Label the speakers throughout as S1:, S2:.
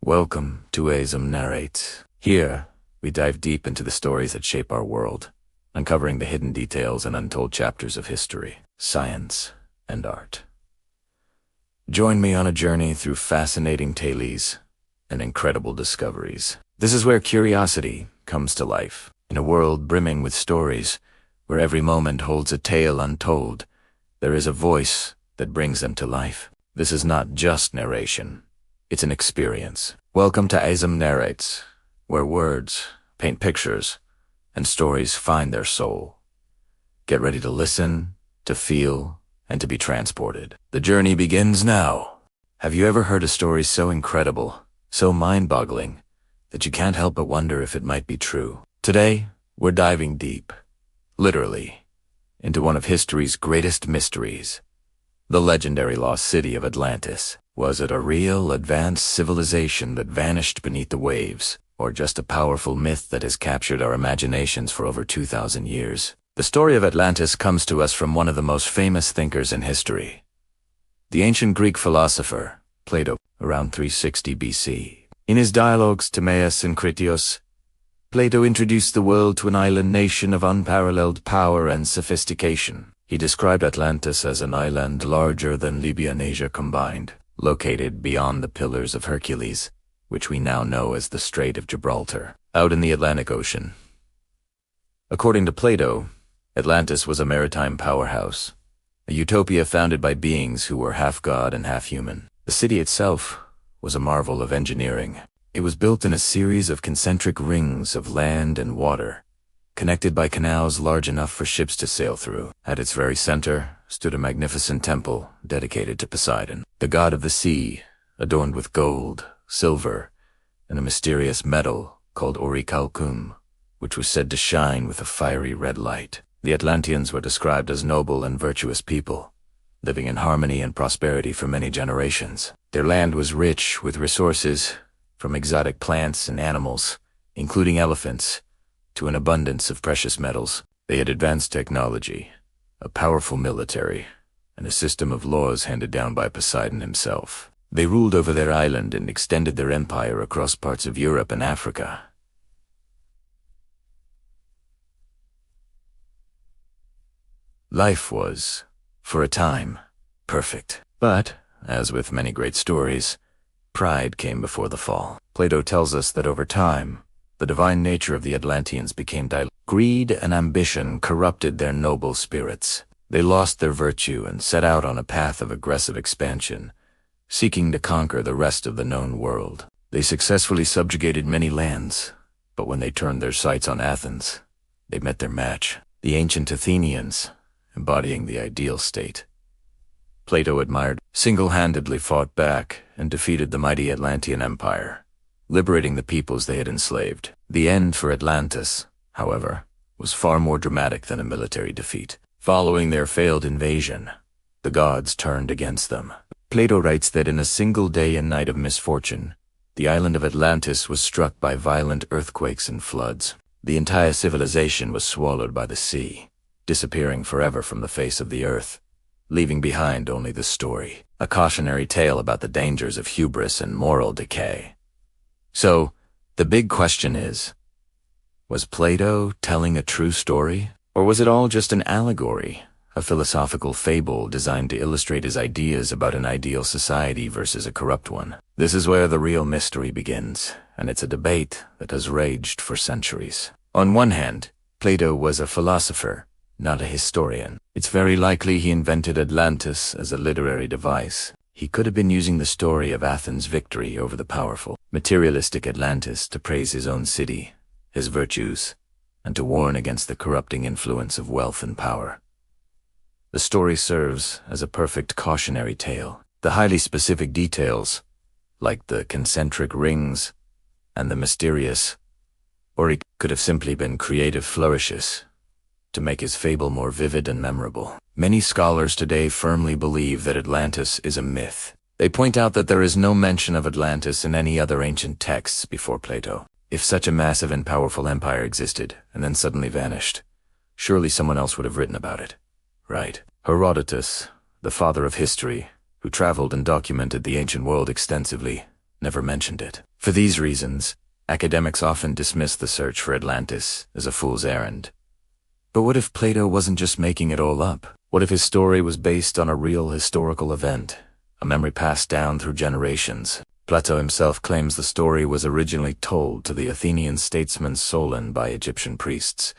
S1: Welcome to Azzam Narrates. Here, we dive deep into the stories that shape our world, uncovering the hidden details and untold chapters of history, science, and art. Join me on a journey through fascinating tales and incredible discoveries. This is where curiosity comes to life. In a world brimming with stories, where every moment holds a tale untold, there is a voice that brings them to life. This is not just narration. It's an experience. Welcome to Azzam Narrates, where words paint pictures and stories find their soul. Get ready to listen, to feel, and to be transported. The journey begins now. Have you ever heard a story so incredible, so mind-boggling, that you can't help but wonder if it might be true? Today, we're diving deep, literally, into one of history's greatest mysteries, the legendary lost city of Atlantis. Was it a real, advanced civilization that vanished beneath the waves, or just a powerful myth that has captured our imaginations for over 2,000 years? The story of Atlantis comes to us from one of the most famous thinkers in history, the ancient Greek philosopher, Plato, around 360 BC. In his dialogues Timaeus and Critias, Plato introduced the world to an island nation of unparalleled power and sophistication. He described Atlantis as an island larger than Libya and Asia combined, located beyond the Pillars of Hercules, which we now know as the Strait of Gibraltar, out in the Atlantic Ocean. According to Plato, Atlantis was a maritime powerhouse, a utopia founded by beings who were half god and half human. The city itself was a marvel of engineering. It was built in a series of concentric rings of land and water, connected by canals large enough for ships to sail through. At its very center stood a magnificent temple dedicated to Poseidon, the god of the sea, adorned with gold, silver, and a mysterious metal called orichalcum, which was said to shine with a fiery red light. The Atlanteans were described as noble and virtuous people, living in harmony and prosperity for many generations. Their land was rich with resources, from exotic plants and animals, including elephants, to an abundance of precious metals. They had advanced technology, a powerful military, and a system of laws handed down by Poseidon himself. They ruled over their island and extended their empire across parts of Europe and Africa. Life was, for a time, perfect. But, as with many great stories, pride came before the fall. Plato tells us that over time, the divine nature of the Atlanteans became diluted. Greed and ambition corrupted their noble spirits. They lost their virtue and set out on a path of aggressive expansion, seeking to conquer the rest of the known world. They successfully subjugated many lands, but when they turned their sights on Athens, they met their match, the ancient Athenians, embodying the ideal state. Plato admired, single-handedly fought back and defeated the mighty Atlantean Empire, liberating the peoples they had enslaved. The end for Atlantis, however, was far more dramatic than a military defeat. Following their failed invasion, the gods turned against them. Plato writes that in a single day and night of misfortune, the island of Atlantis was struck by violent earthquakes and floods. The entire civilization was swallowed by the sea, disappearing forever from the face of the earth, leaving behind only the story, a cautionary tale about the dangers of hubris and moral decay. So, the big question is, was Plato telling a true story? Or was it all just an allegory, a philosophical fable designed to illustrate his ideas about an ideal society versus a corrupt one? This is where the real mystery begins, and it's a debate that has raged for centuries. On one hand, Plato was a philosopher, not a historian. It's very likely he invented Atlantis as a literary device. He could have been using the story of Athens' victory over the powerful, materialistic Atlantis to praise his own city, his virtues, and to warn against the corrupting influence of wealth and power. The story serves as a perfect cautionary tale. The highly specific details, like the concentric rings and the mysterious, or it could have simply been creative flourishes to make his fable more vivid and memorable. Many scholars today firmly believe that Atlantis is a myth. They point out that there is no mention of Atlantis in any other ancient texts before Plato. If such a massive and powerful empire existed and then suddenly vanished, surely someone else would have written about it, right? Herodotus, the father of history, who traveled and documented the ancient world extensively, never mentioned it. For these reasons, academics often dismiss the search for Atlantis as a fool's errand. But what if Plato wasn't just making it all up? What if his story was based on a real historical event, a memory passed down through generations? Plato himself claims the story was originally told to the Athenian statesman Solon by Egyptian priests,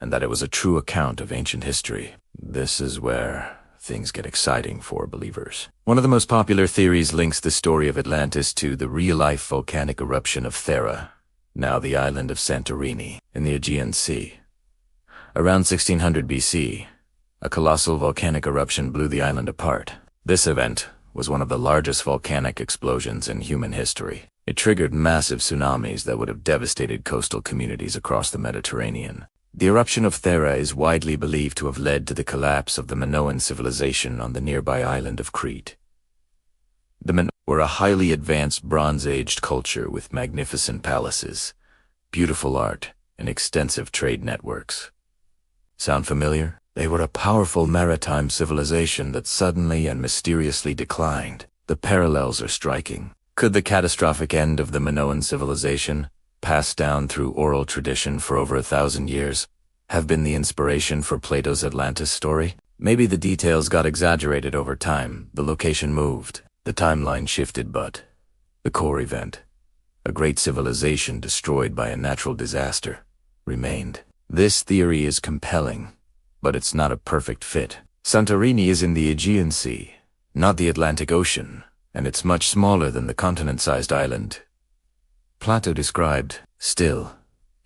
S1: and that it was a true account of ancient history. This is where things get exciting for believers. One of the most popular theories links the story of Atlantis to the real-life volcanic eruption of Thera, now the island of Santorini, in the Aegean Sea. Around 1600 BC, a colossal volcanic eruption blew the island apart. This event was one of the largest volcanic explosions in human history. It triggered massive tsunamis that would have devastated coastal communities across the Mediterranean. The eruption of Thera is widely believed to have led to the collapse of the Minoan civilization on the nearby island of Crete. The Minoans were a highly advanced Bronze-Age culture with magnificent palaces, beautiful art, and extensive trade networks. Sound familiar? They were a powerful maritime civilization that suddenly and mysteriously declined. The parallels are striking. Could the catastrophic end of the Minoan civilization, passed down through oral tradition for over 1,000 years, have been the inspiration for Plato's Atlantis story? Maybe the details got exaggerated over time, the location moved, the timeline shifted, but the core event, a great civilization destroyed by a natural disaster, remained. This theory is compelling, but it's not a perfect fit. Santorini is in the Aegean Sea, not the Atlantic Ocean, and it's much smaller than the continent-sized island Plato described. Still,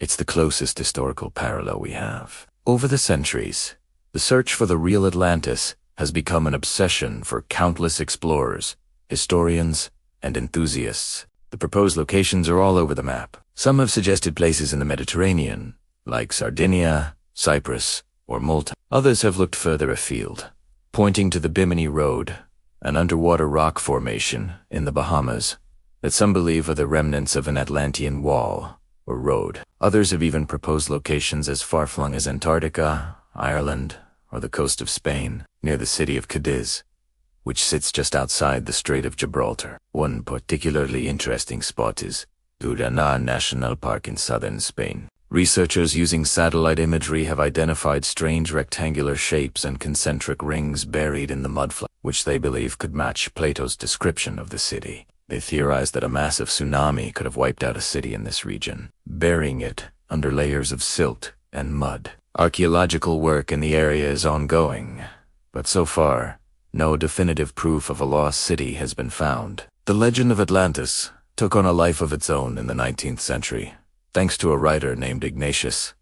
S1: it's the closest historical parallel we have. Over the centuries, the search for the real Atlantis has become an obsession for countless explorers, historians, and enthusiasts. The proposed locations are all over the map. Some have suggested places in the Mediterranean, like Sardinia, Cyprus, or Malta. Others have looked further afield, pointing to the Bimini Road, an underwater rock formation in the Bahamas that some believe are the remnants of an Atlantean wall or road. Others have even proposed locations as far-flung as Antarctica, Ireland, or the coast of Spain, near the city of Cadiz, which sits just outside the Strait of Gibraltar. One particularly interesting spot is Urana National Park in southern Spain. Researchers using satellite imagery have identified strange rectangular shapes and concentric rings buried in the mudflat, which they believe could match Plato's description of the city. They theorize that a massive tsunami could have wiped out a city in this region, burying it under layers of silt and mud. Archaeological work in the area is ongoing, but so far, no definitive proof of a lost city has been found. The legend of Atlantis took on a life of its own in the 19th century, thanks to a writer named Ignatius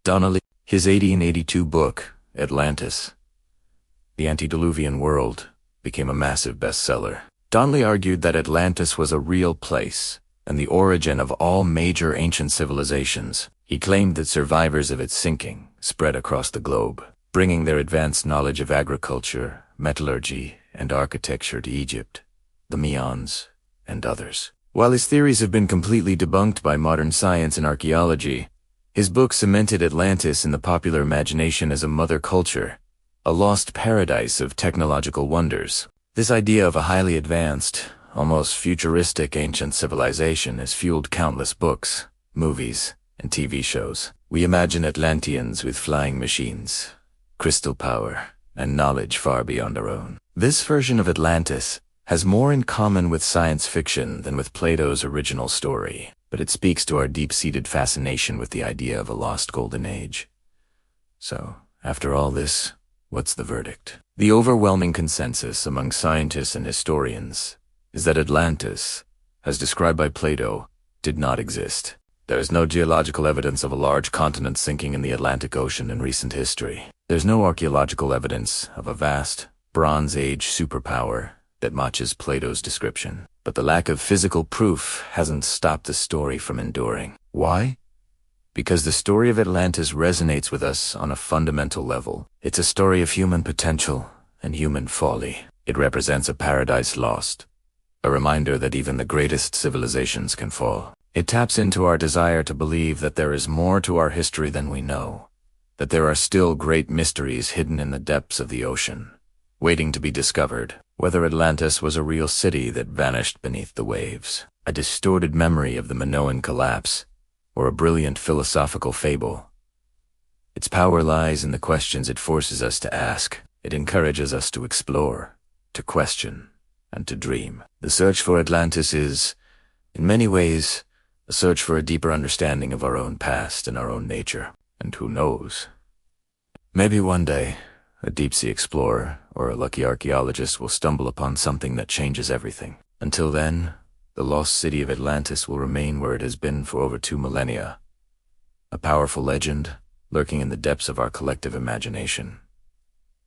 S1: Donnelly. His 1882 book, Atlantis, The Antediluvian World, became a massive bestseller. Donnelly argued that Atlantis was a real place and the origin of all major ancient civilizations. He claimed that survivors of its sinking spread across the globe, bringing their advanced knowledge of agriculture, metallurgy, and architecture to Egypt, the Mayans, and others. While his theories have been completely debunked by modern science and archaeology, his book cemented Atlantis in the popular imagination as a mother culture, a lost paradise of technological wonders. This idea of a highly advanced, almost futuristic ancient civilization has fueled countless books, movies, and TV shows. We imagine Atlanteans with flying machines, crystal power, and knowledge far beyond our own. This version of Atlantis has more in common with science fiction than with Plato's original story, but it speaks to our deep-seated fascination with the idea of a lost golden age. So, after all this, what's the verdict? The overwhelming consensus among scientists and historians is that Atlantis, as described by Plato, did not exist. There is no geological evidence of a large continent sinking in the Atlantic Ocean in recent history. There's no archaeological evidence of a vast, Bronze Age superpower that matches Plato's description. But the lack of physical proof hasn't stopped the story from enduring. Why? Because the story of Atlantis resonates with us on a fundamental level. It's a story of human potential and human folly. It represents a paradise lost, a reminder that even the greatest civilizations can fall. It taps into our desire to believe that there is more to our history than we know, that there are still great mysteries hidden in the depths of the ocean, waiting to be discovered. Whether Atlantis was a real city that vanished beneath the waves, a distorted memory of the Minoan collapse, or a brilliant philosophical fable. Its power lies in the questions it forces us to ask. It encourages us to explore, to question, and to dream. The search for Atlantis is, in many ways, a search for a deeper understanding of our own past and our own nature. And who knows? Maybe one day, a deep-sea explorer or a lucky archaeologist will stumble upon something that changes everything. Until then, the lost city of Atlantis will remain where it has been for over 2 millennia. A powerful legend, lurking in the depths of our collective imagination.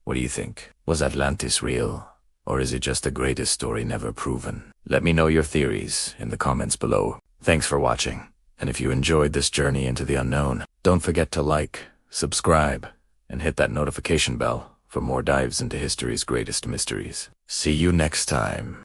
S1: What do you think? Was Atlantis real, or is it just the greatest story never proven? Let me know your theories in the comments below. Thanks for watching, and if you enjoyed this journey into the unknown, don't forget to like, subscribe, and hit that notification bell for more dives into history's greatest mysteries. See you next time.